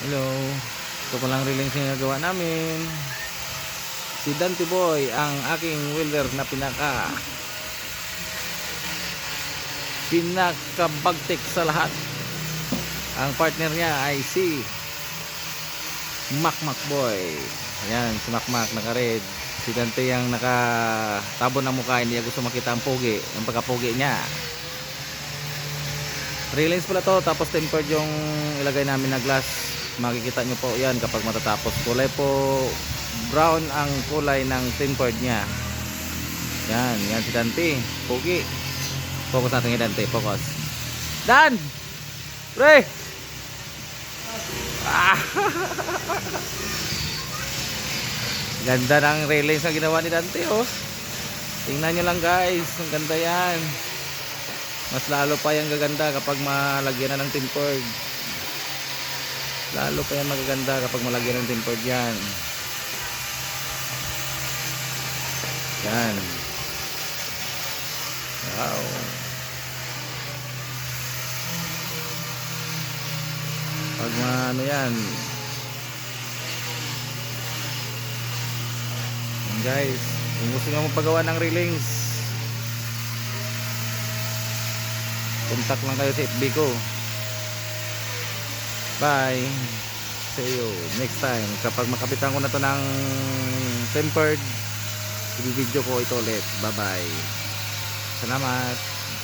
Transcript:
Hello. Ito pa lang railings yung nagawa namin. Si Dante Boy ang aking welder na pinakabagtik sa lahat. Ang partner niya ay si Makmak Boy. Ayan, si Makmak naka-red. Si Dante yung nakatabon ng mukha, hindi gusto makita ang pogi, ang pagkapogi niya. Railings pala to, tapos tempered yung ilagay namin na glass. Makikita nyo po yan kapag matatapos. Kulay po brown ang kulay ng tempered niya. Yan, yan si Dante, pogi. Focus natin kay Dante, focus. Dan! Pre! Ah! Ganda ng railings na ginawa ni Dante, oh. Tingnan nyo lang guys, ang ganda yan. Mas lalo pa yung gaganda kapag malagyan na ng tempered. Lalo pa yung magaganda kapag malagyan ng tempered yan. Yan. Wow. Pag ano yan. Yan guys, kung gusto nyo magpagawa ng railings, contact lang kayo sa FB ko. Bye. See you next time. Kapag makapitan ko na to ng tempered, i-video ko ito ulit. Bye bye. Salamat.